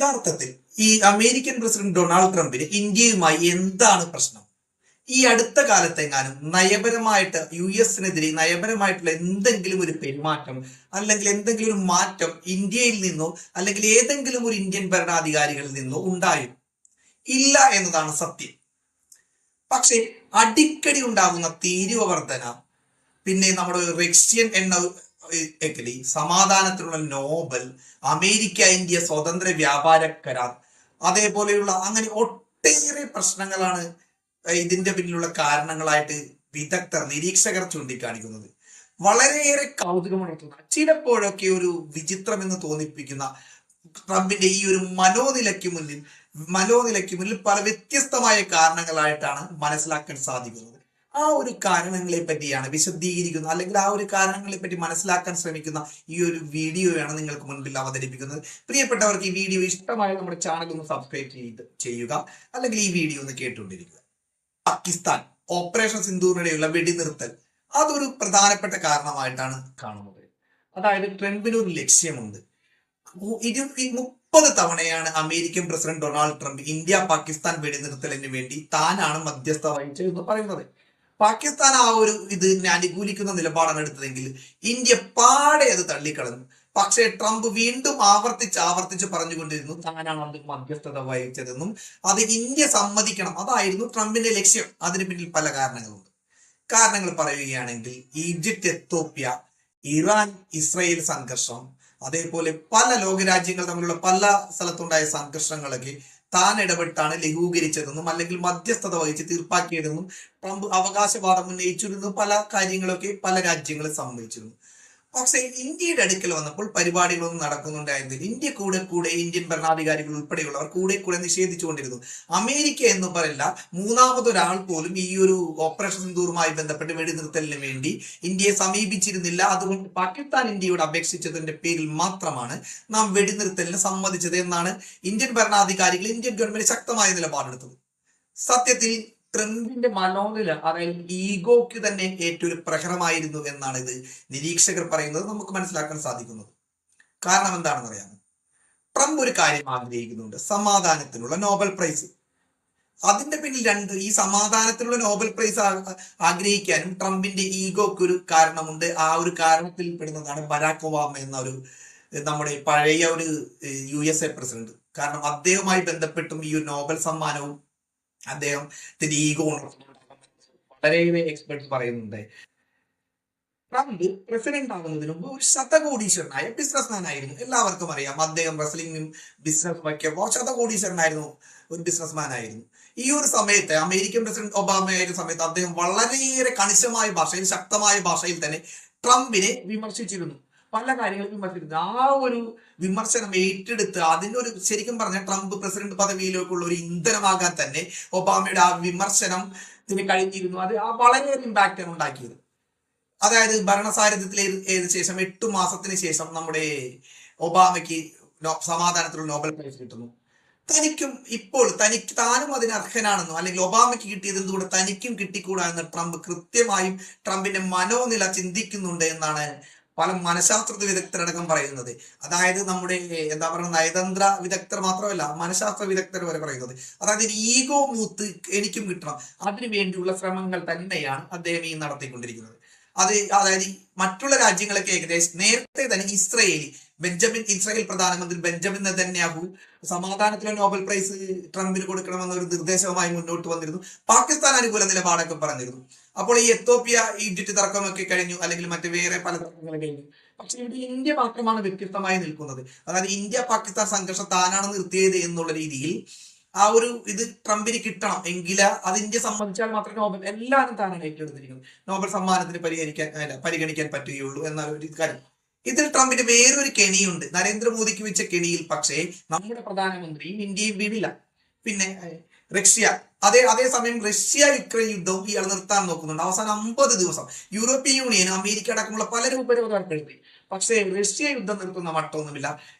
യഥാർത്ഥത്തിൽ ഈ American president Donald ട്രംപിന് ഇന്ത്യയുമായി എന്താണ് പ്രശ്നം? ഈ അടുത്ത കാലത്തെങ്ങാനും നയപരമായിട്ട് US-നെതിരെ നയപരമായിട്ടുള്ള എന്തെങ്കിലും ഒരു പെരുമാറ്റം അല്ലെങ്കിൽ എന്തെങ്കിലും ഒരു മാറ്റം ഇന്ത്യയിൽ നിന്നോ അല്ലെങ്കിൽ ഏതെങ്കിലും ഒരു ഇന്ത്യൻ ഭരണാധികാരികളിൽ നിന്നോ ഉണ്ടായോ? ഇല്ല എന്നതാണ് സത്യം. പക്ഷേ അടിക്കടി ഉണ്ടാകുന്ന തീരുവ വർധന, പിന്നെ നമ്മുടെ റഷ്യൻ എണ്ണ എക്കലി, സമാധാനത്തിനുള്ള നോബൽ, അമേരിക്ക ഇന്ത്യ സ്വതന്ത്ര വ്യാപാര കരാർ, അതേപോലെയുള്ള അങ്ങനെ ഒട്ടേറെ പ്രശ്നങ്ങളാണ് ഇതിന്റെ പിന്നിലുള്ള കാരണങ്ങളായിട്ട് വിദഗ്ധർ, നിരീക്ഷകർ ചൂണ്ടിക്കാണിക്കുന്നത്. വളരെയേറെ കൗതുകമായിട്ടുള്ള, ചിലപ്പോഴൊക്കെ ഒരു വിചിത്രം എന്ന് തോന്നിപ്പിക്കുന്ന ട്രംപിന്റെ ഈ ഒരു മനോനിലയ്ക്ക് മുന്നിൽ പല വ്യത്യസ്തമായ കാരണങ്ങളായിട്ടാണ് മനസ്സിലാക്കാൻ സാധിക്കുന്നത്. ആ ഒരു കാരണങ്ങളെ പറ്റിയാണ് വിശദീകരിക്കുന്നത്, അല്ലെങ്കിൽ ആ ഒരു കാരണങ്ങളെ പറ്റി മനസ്സിലാക്കാൻ ശ്രമിക്കുന്ന ഈ ഒരു വീഡിയോയാണ് നിങ്ങൾക്ക് മുൻപിൽ അവതരിപ്പിക്കുന്നത്. പ്രിയപ്പെട്ടവർക്ക് ഈ വീഡിയോ ഇഷ്ടമായ നമ്മുടെ ചാനൽ ഒന്ന് സബ്സ്ക്രൈബ് ചെയ്യുക, അല്ലെങ്കിൽ ഈ വീഡിയോ ഒന്ന് കേട്ടുകൊണ്ടിരിക്കുക. പാകിസ്ഥാൻ ഓപ്പറേഷൻ സിന്ദൂറിനിടെയുള്ള വെടിനിർത്തൽ അതൊരു പ്രധാനപ്പെട്ട കാരണമായിട്ടാണ് കാണുന്നത്. അതായത് ട്രംപിന് ഒരു ലക്ഷ്യമുണ്ട്. 30 തവണയാണ് American president Donald Trump India Pakistan വെടിനിർത്തലിന് വേണ്ടി താനാണ് മധ്യസ്ഥ വഹിച്ചതെന്ന് പറയുന്നത്. പാകിസ്ഥാൻ ആ ഒരു ഇതിനെ അനുകൂലിക്കുന്ന നിലപാടാണ് എടുത്തതെങ്കിൽ ഇന്ത്യ പാടെ അത് തള്ളിക്കളഞ്ഞു. പക്ഷേ ട്രംപ് വീണ്ടും ആവർത്തിച്ച് പറഞ്ഞുകൊണ്ടിരുന്നു താനാണ് അത് മധ്യസ്ഥത വഹിച്ചതെന്നും അത് ഇന്ത്യ സമ്മതിക്കണം, അതായിരുന്നു ട്രംപിന്റെ ലക്ഷ്യം. അതിന് പിന്നിൽ പല കാരണങ്ങളുണ്ട്. കാരണങ്ങൾ പറയുകയാണെങ്കിൽ ഈജിപ്ത്, എത്യോപ്യ, ഇറാൻ, ഇസ്രയേൽ സംഘർഷം, അതേപോലെ പല ലോകരാജ്യങ്ങൾ തമ്മിലുള്ള പല സ്ഥലത്തുണ്ടായ സംഘർഷങ്ങളൊക്കെ താൻ ഇടപെട്ടാണ് ലഘൂകരിച്ചതെന്നും അല്ലെങ്കിൽ മധ്യസ്ഥത വഹിച്ച് തീർപ്പാക്കിയതെന്നും ട്രംപ് അവകാശവാദം ഉന്നയിച്ചിരുന്നു. പല കാര്യങ്ങളൊക്കെ പല രാജ്യങ്ങളും സമ്മതിച്ചിരുന്നു. പക്ഷെ ഇന്ത്യയുടെ അടുക്കൽ വന്നപ്പോൾ പരിപാടികളൊന്നും നടക്കുന്നുണ്ടായിരുന്നില്ല. ഇന്ത്യ കൂടെ ഇന്ത്യൻ ഭരണാധികാരികൾ ഉൾപ്പെടെയുള്ളവർ കൂടെ നിഷേധിച്ചുകൊണ്ടിരുന്നു. അമേരിക്ക എന്ന് പറയില്ല, മൂന്നാമതൊരാൾ പോലും ഈ ഒരു ഓപ്പറേഷൻ സിന്ദൂറുമായി ബന്ധപ്പെട്ട് വെടിനിർത്തലിന് വേണ്ടി ഇന്ത്യയെ സമീപിച്ചിരുന്നില്ല. അതുകൊണ്ട് പാകിസ്ഥാൻ ഇന്ത്യയോട് അപേക്ഷിച്ചതിന്റെ പേരിൽ മാത്രമാണ് നാം വെടിനിർത്തലിന് സമ്മതിച്ചത് എന്നാണ് ഇന്ത്യൻ ഭരണാധികാരികൾ, ഇന്ത്യൻ ഗവൺമെന്റ് ശക്തമായ നിലപാടെടുത്തത്. സത്യത്തിൽ ട്രംപിന്റെ മനോനില, അതായത് ഈഗോയ്ക്ക് തന്നെ ഏറ്റൊരു പ്രഹരമായിരുന്നു എന്നാണ് ഇത് നിരീക്ഷകർ പറയുന്നത് നമുക്ക് മനസ്സിലാക്കാൻ സാധിക്കുന്നത്. കാരണം എന്താണെന്ന് അറിയാമോ? ട്രംപ് ഒരു കാര്യം ആഗ്രഹിക്കുന്നുണ്ട്, സമാധാനത്തിനുള്ള നോബൽ പ്രൈസ്. അതിന്റെ പിന്നിൽ ഈ സമാധാനത്തിനുള്ള നോബൽ പ്രൈസ് ആഗ്രഹിക്കാനും ട്രംപിന്റെ ഈഗോയ്ക്ക് ഒരു കാരണമുണ്ട്. ആ ഒരു കാരണത്തിൽ പെടുന്നതാണ് ബരാക് ഒബാമ എന്ന ഒരു നമ്മുടെ പഴയ ഒരു USA പ്രസിഡന്റ്. കാരണം അദ്ദേഹവുമായി ബന്ധപ്പെട്ടും ഈ ഒരു നോബൽ സമ്മാനവും അദ്ദേഹത്തിന്റെ ഈഗോ വളരെയേറെ എക്സ്പെർട്സ് പറയുന്നുണ്ട്. ട്രംപ് പ്രസിഡന്റ് ആകുന്നതിന് മുമ്പ് ഒരു ശതകോടീശ്വരനായ ബിസിനസ്മാൻ ആയിരുന്നു. എല്ലാവർക്കും അറിയാം, അദ്ദേഹം റെസ്ലിംഗും ബിസിനസ് വയ്ക്കുമ്പോൾ ശതകോടീശ്വരനായിരുന്നു, ഒരു ബിസിനസ്മാൻ ആയിരുന്നു. ഈ ഒരു സമയത്ത് അമേരിക്കൻ പ്രസിഡന്റ് ഒബാമ ആയിരുന്ന സമയത്ത് അദ്ദേഹം വളരെയേറെ കണിശമായ ഭാഷയിൽ, ശക്തമായ ഭാഷയിൽ തന്നെ ട്രംപിനെ വിമർശിച്ചിരുന്നു. പല കാര്യങ്ങളും വിമർശിച്ചിരുന്നു. ആ ഒരു വിമർശനം ഏറ്റെടുത്ത് അതിനൊരു, ശരിക്കും പറഞ്ഞ ട്രംപ് പ്രസിഡന്റ് പദവിയിലേക്കുള്ള ഒരു ഇന്ധനമാകാൻ തന്നെ ഒബാമയുടെ ആ വിമർശനത്തിന് കഴിഞ്ഞിരുന്നു. അത് ആ വളരെയേറെ ഇമ്പാക്റ്റാണ് ഉണ്ടാക്കിയത്. അതായത് ഭരണസാരഥ്യത്തിൽ ശേഷം 8 മാസത്തിന് ശേഷം നമ്മുടെ ഒബാമയ്ക്ക് സമാധാനത്തിലുള്ള നോബൽ പ്രൈസ് കിട്ടുന്നു. താനും അതിന് അർഹനാണെന്നോ, അല്ലെങ്കിൽ ഒബാമയ്ക്ക് കിട്ടിയത് എന്തുകൊണ്ട് തനിക്കും കിട്ടിക്കൂടാ എന്ന് ട്രംപ് കൃത്യമായും ട്രംപിന്റെ മനോനില ചിന്തിക്കുന്നുണ്ട് എന്നാണ് പല മനഃശാസ്ത്ര വിദഗ്ധരടക്കം പറയുന്നത്. അതായത് നമ്മുടെ എന്താ പറയുക, നയതന്ത്ര വിദഗ്ധർ മാത്രമല്ല, മനഃശാസ്ത്ര വിദഗ്ധർ വരെ പറയുന്നത്. അതായത് ഈഗോ മൂത്ത് എനിക്കും കിട്ടണം, അതിനു വേണ്ടിയുള്ള ശ്രമങ്ങൾ തന്നെയാണ് അദ്ദേഹം ഈ നടത്തിക്കൊണ്ടിരിക്കുന്നത്. അതായത് മറ്റുള്ള രാജ്യങ്ങളൊക്കെ ഏകദേശം നേരത്തെ തന്നെ ഇസ്രായേൽ പ്രധാനമന്ത്രി ബെഞ്ചമിൻ നെതന്യാഹു സമാധാനത്തിലെ നോബൽ പ്രൈസ് ട്രംപിന് കൊടുക്കണമെന്ന ഒരു നിർദ്ദേശവുമായി മുന്നോട്ട് വന്നിരുന്നു. പാകിസ്ഥാൻ അനുകൂല നിലപാടൊക്കെ പറഞ്ഞിരുന്നു. അപ്പോൾ ഈ എത്യോപ്യ, ഈജിപ്ത് തർക്കമൊക്കെ കഴിഞ്ഞു, അല്ലെങ്കിൽ മറ്റു വേറെ പല തർക്കങ്ങളും കഴിഞ്ഞു. പക്ഷെ ഇവിടെ ഇന്ത്യ മാത്രമാണ് വ്യത്യസ്തമായി നിൽക്കുന്നത്. അതായത് ഇന്ത്യ പാകിസ്ഥാൻ സംഘർഷം താനാണ് നിർത്തിയത് എന്നുള്ള രീതിയിൽ ആ ഒരു ട്രംപിന് കിട്ടണം എങ്കിൽ അത് ഇന്ത്യ സംബന്ധിച്ചാൽ മാത്രമേ എല്ലാവരും താനാണ് ഏറ്റെടുത്തിരിക്കുന്നത്, നോബൽ സമ്മാനത്തിന് പരിഗണിക്കാൻ പറ്റുകയുള്ളൂ എന്ന ഒരു കാര്യം. ഇതിൽ ട്രംപിന് വേറൊരു കെണിയുണ്ട്, നരേന്ദ്രമോദിക്ക് വെച്ച കെണിയിൽ. പക്ഷേ നമ്മുടെ പ്രധാനമന്ത്രിയും ഇന്ത്യയും വീടില്ല. പിന്നെ അതേസമയം റഷ്യ-യുക്രൈൻ യുദ്ധവും ഇയാൾ നിർത്താൻ നോക്കുന്നുണ്ട്. അവസാനം 50 ദിവസം യൂറോപ്യൻ യൂണിയൻ, അമേരിക്ക അടക്കമുള്ള പലരും ഉപരോധം ഏർപ്പെടുത്തി. പക്ഷേ റഷ്യ യുദ്ധം നിർത്തുന്ന മട്ടൊന്നുമില്ല.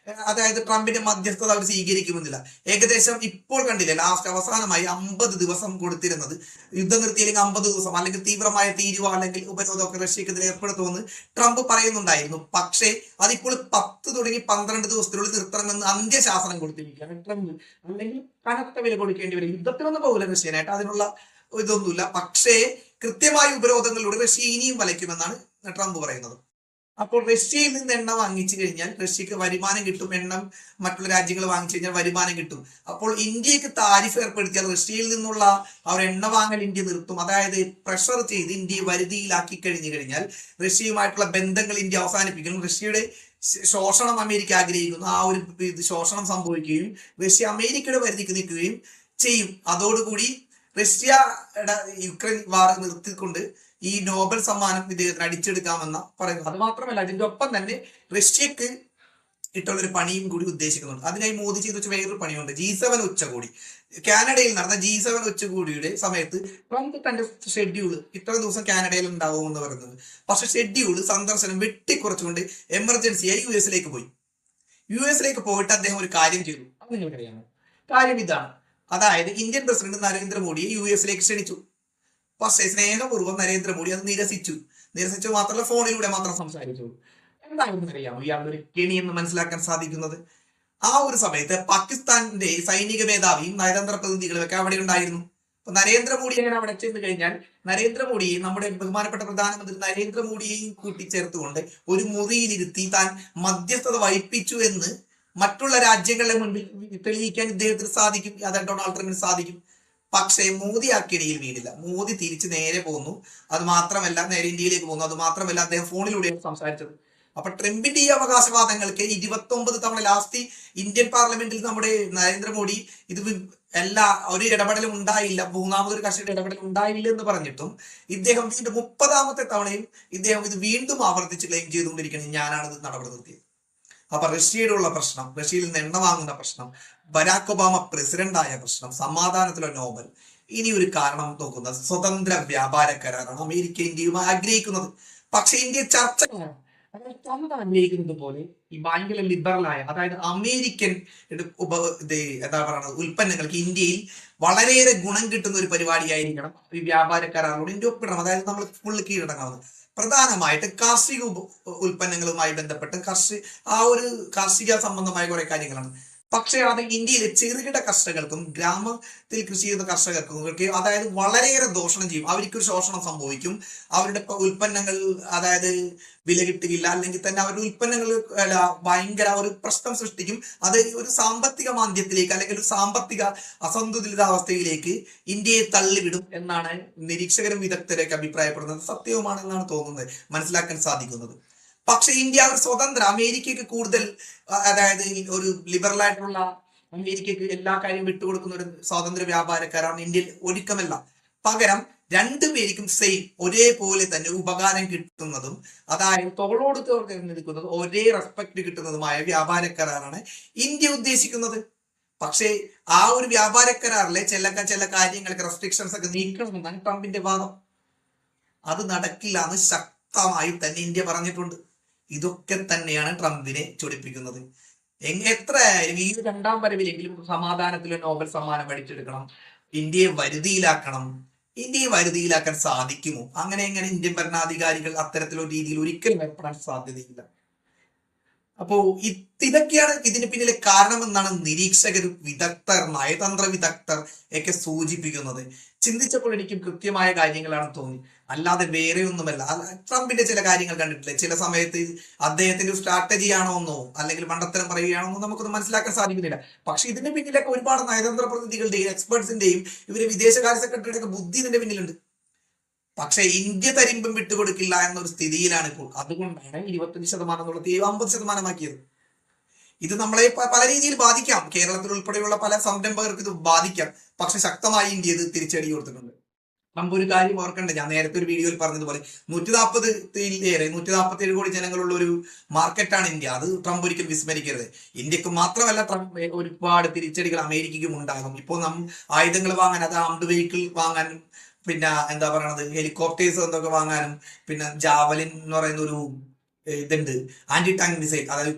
അതായത് ട്രംപിന്റെ മധ്യസ്ഥത അവർ സ്വീകരിക്കുമെന്നില്ല. ഏകദേശം ഇപ്പോൾ കണ്ടില്ലേ, ലാസ്റ്റ് അവസാനമായി 50 ദിവസം കൊടുത്തിരുന്നത്, യുദ്ധം നിർത്തിയില്ലെങ്കിൽ 50 ദിവസം അല്ലെങ്കിൽ തീവ്രമായ തീരുവ അല്ലെങ്കിൽ ഉപരോധമൊക്കെ റഷ്യക്കെതിരെ ഏർപ്പെടുത്തുമെന്ന് ട്രംപ് പറയുന്നുണ്ടായിരുന്നു. പക്ഷേ അതിപ്പോൾ 10 തുടങ്ങി 12 ദിവസത്തിനുള്ളിൽ നിർത്തണമെന്ന് അന്ത്യശാസനം കൊടുത്തിരിക്കുകയാണ് ട്രംപ്. അല്ലെങ്കിൽ കനത്ത വില കൊടുക്കേണ്ടി വരും. യുദ്ധത്തിനൊന്നും പോകില്ല റഷ്യനായിട്ട്, അതിനുള്ള ഇതൊന്നുമില്ല. പക്ഷേ കൃത്യമായ ഉപരോധങ്ങളിലൂടെ റഷ്യ ഇനിയും വലയ്ക്കുമെന്നാണ് ട്രംപ് പറയുന്നത്. അപ്പോൾ റഷ്യയിൽ നിന്ന് എണ്ണ വാങ്ങിച്ചു കഴിഞ്ഞാൽ റഷ്യക്ക് വരുമാനം കിട്ടും. എണ്ണ മറ്റുള്ള രാജ്യങ്ങൾ വാങ്ങിച്ചു കഴിഞ്ഞാൽ വരുമാനം കിട്ടും. അപ്പോൾ ഇന്ത്യക്ക് താരിഫ് ഏർപ്പെടുത്തിയാൽ റഷ്യയിൽ നിന്നുള്ള അവർ എണ്ണ വാങ്ങൽ ഇന്ത്യ നിർത്തും. അതായത് പ്രഷർ ചെയ്ത് ഇന്ത്യയെ വരുതിയിലാക്കി കഴിഞ്ഞു കഴിഞ്ഞാൽ റഷ്യയുമായിട്ടുള്ള ബന്ധങ്ങൾ ഇന്ത്യ അവസാനിപ്പിക്കണം. റഷ്യയുടെ ശോഷണം അമേരിക്ക ആഗ്രഹിക്കുന്നു. ആ ഒരു ശോഷണം സംഭവിക്കുകയും റഷ്യ അമേരിക്കയുടെ വരുതിക്ക് നിൽക്കുകയും ചെയ്യും. അതോടുകൂടി റഷ്യയുടെ യുക്രൈൻ വാർ നിർത്തിക്കൊണ്ട് ഈ നോബൽ സമ്മാനം ഇദ്ദേഹത്തിന് അടിച്ചെടുക്കാമെന്ന പറയുന്നത്. അത് മാത്രമല്ല, അതിന്റെ ഒപ്പം തന്നെ റഷ്യക്ക് ഇട്ടുള്ളൊരു പണിയും കൂടി ഉദ്ദേശിക്കുന്നുണ്ട്. അതിനായി മോദി ചെയ്തു വെച്ച വേറൊരു പണിയുണ്ട്. G7 ഉച്ചകോടി, കാനഡയിൽ നടന്ന G7 ഉച്ചകോടിയുടെ സമയത്ത് ട്രംപ് തന്റെ ഷെഡ്യൂൾ ഇത്ര ദിവസം കാനഡയിൽ ഉണ്ടാവുമെന്ന് പറയുന്നത്. പക്ഷെ ഷെഡ്യൂൾ സന്ദർശനം വെട്ടിക്കുറച്ചുകൊണ്ട് എമർജൻസിയായി US പോയി. US പോയിട്ട് അദ്ദേഹം ഒരു കാര്യം ചെയ്തു. അത് നിങ്ങൾക്കറിയാമോ? കാര്യം ഇതാണ്. അതായത് ഇന്ത്യൻ പ്രസിഡന്റ് നരേന്ദ്രമോദിയെ US ക്ഷണിച്ചു. പക്ഷേ സ്നേഹപൂർവ്വം നരേന്ദ്രമോദി അത് നിരസിച്ചു മാത്രമല്ല, ഫോണിലൂടെ മാത്രം സംസാരിച്ചു. എന്താണെന്ന് അറിയാമോ ഇയാളൊരു കെണി എന്ന് മനസ്സിലാക്കാൻ സാധിക്കുന്നത്? ആ ഒരു സമയത്ത് പാകിസ്ഥാന്റെ സൈനിക മേധാവിയും നയതന്ത്ര പ്രതിനിധികളും ഒക്കെ അവിടെ ഉണ്ടായിരുന്നു. അപ്പൊ നരേന്ദ്രമോദി എങ്ങനെ അവിടെ ചെന്ന് കഴിഞ്ഞാൽ നരേന്ദ്രമോദിയെയും നമ്മുടെ ബഹുമാനപ്പെട്ട പ്രധാനമന്ത്രി നരേന്ദ്രമോദിയെയും കൂട്ടിച്ചേർത്തുകൊണ്ട് ഒരു മുറിയിലിരുത്തി താൻ മധ്യസ്ഥത വഹിപ്പിച്ചു എന്ന് മറ്റുള്ള രാജ്യങ്ങളുടെ മുൻപിൽ തെളിയിക്കാൻ ഇദ്ദേഹത്തിന് സാധിക്കും. അതായത് ഡൊണാൾഡ് ട്രംപിന് സാധിക്കും. പക്ഷേ മോദി ആ കെണിയിൽ വീണില്ല. മോദി തിരിച്ച് നേരെ പോകുന്നു. അത് മാത്രമല്ല, നേരെ ഇന്ത്യയിലേക്ക് പോകുന്നു. അത് മാത്രമല്ല, അദ്ദേഹം ഫോണിലൂടെയാണ് സംസാരിച്ചത്. അപ്പൊ ട്രംപിന്റെ ഈ അവകാശവാദങ്ങൾക്ക് 29 തവണ ലാസ്റ്റ് ഇന്ത്യൻ പാർലമെന്റിൽ നമ്മുടെ നരേന്ദ്രമോദി ഇത് ഒരു ഇടപെടലും ഉണ്ടായില്ല, മൂന്നാമതൊരു കക്ഷിയുടെ ഇടപെടൽ ഉണ്ടായില്ല എന്ന് പറഞ്ഞിട്ടും ഇദ്ദേഹം വീണ്ടും 30ാമത്തെ തവണയും ഇദ്ദേഹം ഇത് വീണ്ടും ആവർത്തിച്ച് ക്ലെയിം ചെയ്തുകൊണ്ടിരിക്കുന്നത് ഞാനാണ് ഇത് നടപടി നിർത്തിയത്. അപ്പൊ റഷ്യയുടെ പ്രശ്നം, റഷ്യയിൽ നിന്ന് എണ്ണ വാങ്ങുന്ന പ്രശ്നം, ബരാക് ഒബാമ പ്രസിഡന്റ് ആയ പ്രശ്നം, സമാധാനത്തിലെ നോബൽ, ഇനി ഒരു കാരണം നോക്കുന്നത് സ്വതന്ത്ര വ്യാപാര കരാറാണ് അമേരിക്ക ഇന്ത്യയുമായി ആഗ്രഹിക്കുന്നത്. പക്ഷെ ഇന്ത്യ ചർച്ച ട്രംപ് ആഗ്രഹിക്കുന്നത് പോലെ ഈ ഭയങ്കര ലിബറലായ, അതായത് അമേരിക്കൻ എന്താ പറയുന്നത് ഉൽപ്പന്നങ്ങൾക്ക് ഇന്ത്യയിൽ വളരെയേറെ ഗുണം കിട്ടുന്ന ഒരു പരിപാടിയായിരിക്കണം ഈ വ്യാപാര കരാറിലൂടെ ഇന്ത്യ ഒപ്പിടണം. അതായത് നമ്മൾ ഫുള്ള് കീഴടങ്ങാവുന്നത് പ്രധാനമായിട്ട് കാർഷിക ഉൽപ്പന്നങ്ങളുമായി ബന്ധപ്പെട്ട് കാർഷിക സംബന്ധമായ കുറെ കാര്യങ്ങളാണ്. പക്ഷേ അത് ഇന്ത്യയിലെ ചെറുകിട കർഷകർക്കും ഗ്രാമത്തിൽ കൃഷി ചെയ്യുന്ന കർഷകർക്കും അതായത് വളരെയേറെ ദോഷണം ചെയ്യും. അവർക്കൊരു ശോഷണം സംഭവിക്കും. അവരുടെ ഉൽപ്പന്നങ്ങൾ അതായത് വില കിട്ടുകയില്ല, അല്ലെങ്കിൽ തന്നെ അവരുടെ ഉൽപ്പന്നങ്ങൾ ഭയങ്കര ഒരു പ്രശ്നം സൃഷ്ടിക്കും. അത് ഒരു സാമ്പത്തിക മാന്ദ്യത്തിലേക്ക് അല്ലെങ്കിൽ ഒരു സാമ്പത്തിക അസന്തുലിതാവസ്ഥയിലേക്ക് ഇന്ത്യയെ തള്ളിവിടും എന്നാണ് നിരീക്ഷകരും വിദഗ്ധരൊക്കെ അഭിപ്രായപ്പെടുന്നത്. സത്യവുമാണെന്നാണ് തോന്നുന്നത്, മനസ്സിലാക്കാൻ സാധിക്കുന്നത്. പക്ഷെ ഇന്ത്യ ഒരു സ്വതന്ത്ര, അമേരിക്കയ്ക്ക് കൂടുതൽ അതായത് ഒരു ലിബറൽ ആയിട്ടുള്ള അമേരിക്കയ്ക്ക് എല്ലാ കാര്യവും വിട്ടുകൊടുക്കുന്ന ഒരു സ്വാതന്ത്ര്യ വ്യാപാരക്കാരാണ് ഇന്ത്യയിൽ ഒരുക്കമല്ല. പകരം രണ്ടുപേർക്കും സെയിം ഒരേപോലെ തന്നെ ഉപകാരം കിട്ടുന്നതും അതായത് തോളോട് തിരഞ്ഞെടുക്കുന്നത് ഒരേ റെസ്പെക്ട് കിട്ടുന്നതുമായ വ്യാപാര കരാറാണ് ഇന്ത്യ ഉദ്ദേശിക്കുന്നത്. പക്ഷേ ആ ഒരു വ്യാപാര കരാറിലെ ചില കാര്യങ്ങൾക്ക് റെസ്ട്രിക്ഷൻസ് ഒക്കെ നീക്കണമെന്നാണ് ട്രംപിന്റെ വാദം. അത് നടക്കില്ല എന്ന് ശക്തമായി തന്നെ ഇന്ത്യ പറഞ്ഞിട്ടുണ്ട്. ഇതൊക്കെ തന്നെയാണ് ട്രംപിനെ ചൊടിപ്പിക്കുന്നത്. എത്രയായാലും ഈ 2ാം വരവിലെങ്കിലും സമാധാനത്തിലെ നോബൽ സമ്മാനം അടിച്ചെടുക്കണം, ഇന്ത്യയെ വരുതിയിലാക്കാൻ സാധിക്കുമോ? അങ്ങനെ ഇന്ത്യൻ ഭരണാധികാരികൾ അത്തരത്തിലൊരു രീതിയിൽ ഒരിക്കലും ഏർപ്പെടാൻ സാധ്യതയില്ല. അപ്പോ ഇതൊക്കെയാണ് ഇതിന് പിന്നിലെ കാരണമെന്നാണ് നിരീക്ഷകരും നയതന്ത്ര വിദഗ്ധർ ഒക്കെ സൂചിപ്പിക്കുന്നത്. ചിന്തിച്ചപ്പോൾ എനിക്കും കൃത്യമായ കാര്യങ്ങളാണ് തോന്നി, അല്ലാതെ വേറെ ഒന്നുമല്ല. ട്രംപിന്റെ ചില കാര്യങ്ങൾ കണ്ടിട്ടില്ലേ, ചില സമയത്ത് അദ്ദേഹത്തിന്റെ ഒരു സ്ട്രാറ്റജി ആണോന്നോ അല്ലെങ്കിൽ മണ്ടത്തരം പറയുകയാണോന്നോ നമുക്കൊന്നും മനസ്സിലാക്കാൻ സാധിക്കുന്നില്ല. പക്ഷെ ഇതിന്റെ പിന്നിലൊക്കെ ഒരുപാട് നയതന്ത്ര പ്രതിനിധികളുടെയും എക്സ്പേർട്സിന്റെയും ഇവര് വിദേശകാര്യ സെക്രട്ടറിയുടെ ഒക്കെ ബുദ്ധി ഇതിന്റെ പിന്നിലുണ്ട്. പക്ഷെ ഇന്ത്യ തരിമ്പും വിട്ടുകൊടുക്കില്ല എന്നൊരു സ്ഥിതിയിലാണ് ഇപ്പോൾ. അതുകൊണ്ടാണ് 25% എന്നുള്ളത് 50% ഇത് നമ്മളെ പല രീതിയിൽ ബാധിക്കാം. കേരളത്തിൽ ഉൾപ്പെടെയുള്ള പല സംരംഭകർക്ക് ഇത് ബാധിക്കാം. പക്ഷെ ശക്തമായി ഇന്ത്യ ഇത് തിരിച്ചടി കൊടുത്തിട്ടുണ്ട്. ഒരു കാര്യം ഓർക്കണ്ടേ, ഞാൻ നേരത്തെ ഒരു വീഡിയോയിൽ പറഞ്ഞതുപോലെ 147 കോടി ജനങ്ങളുള്ള ഒരു മാർക്കറ്റാണ് ഇന്ത്യ. അത് ട്രംപ് ഒരിക്കലും വിസ്മരിക്കരുത്. ഇന്ത്യക്ക് മാത്രമല്ല, ട്രംപ് ഒരുപാട് തിരിച്ചടികൾ അമേരിക്കയ്ക്കും ഉണ്ടാകും. ഇപ്പോൾ ആയുധങ്ങൾ വാങ്ങാൻ, അത് ആംഡ് വെഹിക്കിൾ വാങ്ങാനും, പിന്നെ എന്താ പറയണത്, ഹെലികോപ്റ്റേഴ്സ് എന്തൊക്കെ വാങ്ങാനും, പിന്നെ ജാവലിൻ എന്ന് പറയുന്ന ഒരു ഇതുണ്ട്, ആന്റി ടാങ്ക് മിസൈൽ, അതായത്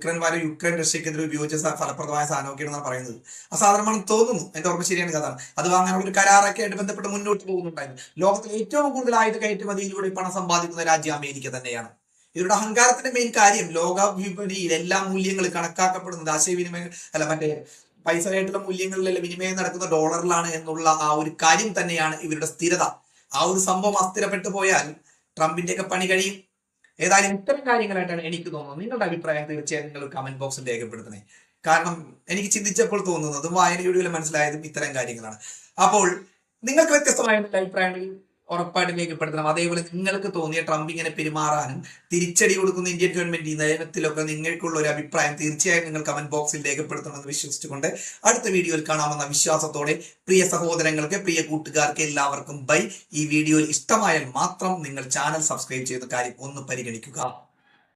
യുക്രൈൻ റഷ്യക്കെതിരെ ഉപയോഗിച്ച ഫലപ്രദമായ സാധനമൊക്കെയാണെന്നാണ് പറയുന്നത്. ആ സാധനമാണെന്ന് തോന്നുന്നു, എന്റെ ഓർമ്മ ശരിയാണ് കഥ. അത് വാങ്ങാനുള്ള ഒരു കരാറൊക്കെ ആയിട്ട് ബന്ധപ്പെട്ട് മുന്നോട്ട് പോകുന്നുണ്ടായിരുന്നു. ലോകത്തിലെ ഏറ്റവും കൂടുതൽ ആയുധ കയറ്റുമതിയിലൂടെ പണം സമ്പാദിക്കുന്ന രാജ്യം അമേരിക്ക തന്നെയാണ്. ഇവരുടെ അഹങ്കാരത്തിന്റെ മെയിൻ കാര്യം ലോക വിപണിയിൽ എല്ലാ മൂല്യങ്ങളും കണക്കാക്കപ്പെടുന്നത് ആശയവിനിമയം അല്ല മറ്റേ പൈസയായിട്ടുള്ള മൂല്യങ്ങളിലെല്ലാം വിനിമയം നടക്കുന്ന ഡോളറിലാണ് എന്നുള്ള ആ ഒരു കാര്യം തന്നെയാണ് ഇവരുടെ സ്ഥിരത. ആ ഒരു സംഭവം അസ്ഥിരപ്പെട്ടു പോയാൽ ട്രംപിന്റെ ഒക്കെ പണി കഴിയും. ഏതായാലും ഇത്തരം കാര്യങ്ങളായിട്ടാണ് എനിക്ക് തോന്നുന്നത്. നിങ്ങളുടെ അഭിപ്രായം തീർച്ചയായും നിങ്ങൾ കമന്റ് ബോക്സിൽ രേഖപ്പെടുത്തണേ. കാരണം എനിക്ക് ചിന്തിച്ചപ്പോൾ തോന്നുന്നതും വായനയുടെ മനസ്സിലായതും ഇത്തരം കാര്യങ്ങളാണ്. അപ്പോൾ നിങ്ങൾക്ക് വ്യത്യസ്തമായ അഭിപ്രായങ്ങൾ ഉറപ്പായിട്ടും രേഖപ്പെടുത്തണം. അതേപോലെ നിങ്ങൾക്ക് തോന്നിയ ട്രംപ് ഇങ്ങനെ പെരുമാറാനും തിരിച്ചടി കൊടുക്കുന്ന ഇന്ത്യൻ ഗവൺമെന്റ് ഈ നയത്തിലൊക്കെ നിങ്ങൾക്കുള്ള ഒരു അഭിപ്രായം തീർച്ചയായും നിങ്ങൾ കമന്റ് ബോക്സിൽ രേഖപ്പെടുത്തണമെന്ന് വിശ്വസിച്ചുകൊണ്ട് അടുത്ത വീഡിയോയിൽ കാണാമെന്ന വിശ്വാസത്തോടെ പ്രിയ സഹോദരങ്ങൾക്ക്, പ്രിയ കൂട്ടുകാർക്ക് എല്ലാവർക്കും ബൈ. ഈ വീഡിയോയിൽ ഇഷ്ടമായാൽ മാത്രം നിങ്ങൾ ചാനൽ സബ്സ്ക്രൈബ് ചെയ്ത കാര്യം ഒന്ന് പരിഗണിക്കുക.